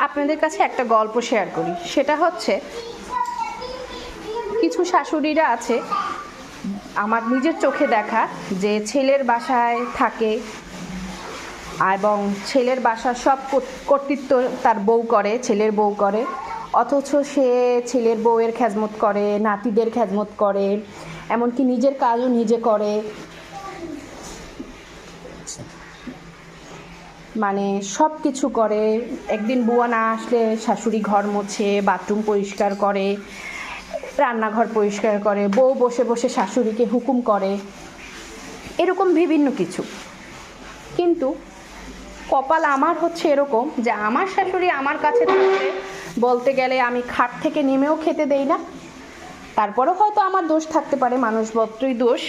আপনাদের কাছে একটা গল্প শেয়ার করি। সেটা হচ্ছে, কিছু শাশুড়িরা আছে আমার নিজের চোখে দেখা, যে ছেলের বাসায় থাকে এবং ছেলের বাসার সব কর্তৃত্ব তার বউ করে, ছেলের বউ করে, অথচ সে ছেলের বউয়ের খেজমত করে, নাতিদের খেজমত করে, এমনকি নিজের কাজও নিজে করে। মানে সব কিছু করে। একদিন বুয়া না আসলে শাশুড়ি ঘর মোছে, বাথরুম পরিষ্কার করে, রান্নাঘর পরিষ্কার করে, বউ বসে বসে শাশুড়িকে হুকুম করে, এরকম বিভিন্ন কিছু। কিন্তু কপাল আমার হচ্ছে এরকম যে আমার শাশুড়ি আমার কাছে থাকতে বলতে গেলে আমি খাট থেকে নেমেও খেতে দেই না। তারপরেও হয়তো আমার দোষ থাকতে পারে, মানুষ মাত্রই দোষ।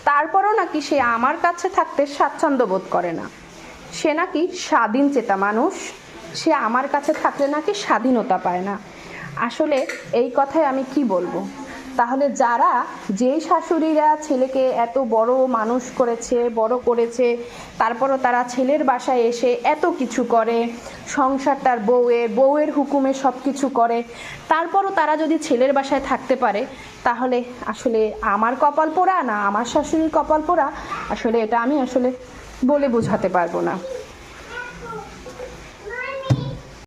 তারপরও নাকি সে আমার কাছে থাকতে স্বাচ্ছন্দ্য বোধ করে না। সে নাকি স্বাধীন চেতা মানুষ, সে আমার কাছে থাকলে নাকি স্বাধীনতা পায় না। আসলে এই কথায় আমি কি বলবো? তাহলে যারা, যেই শাশুড়িরা ছেলেকে এত বড় মানুষ করেছে, বড় করেছে, তারপরও তারা ছেলের বাসায় এসে এত কিছু করে, সংসার তার বউয়ের হুকুমে সব কিছু করে, তারপরও তারা যদি ছেলের বাসায় থাকতে পারে, তাহলে আসলে আমার কপাল পোড়া না আমার শাশুড়ির কপাল পোড়া, আসলে এটা আমি আসলে বলে বোঝাতে পারবো না।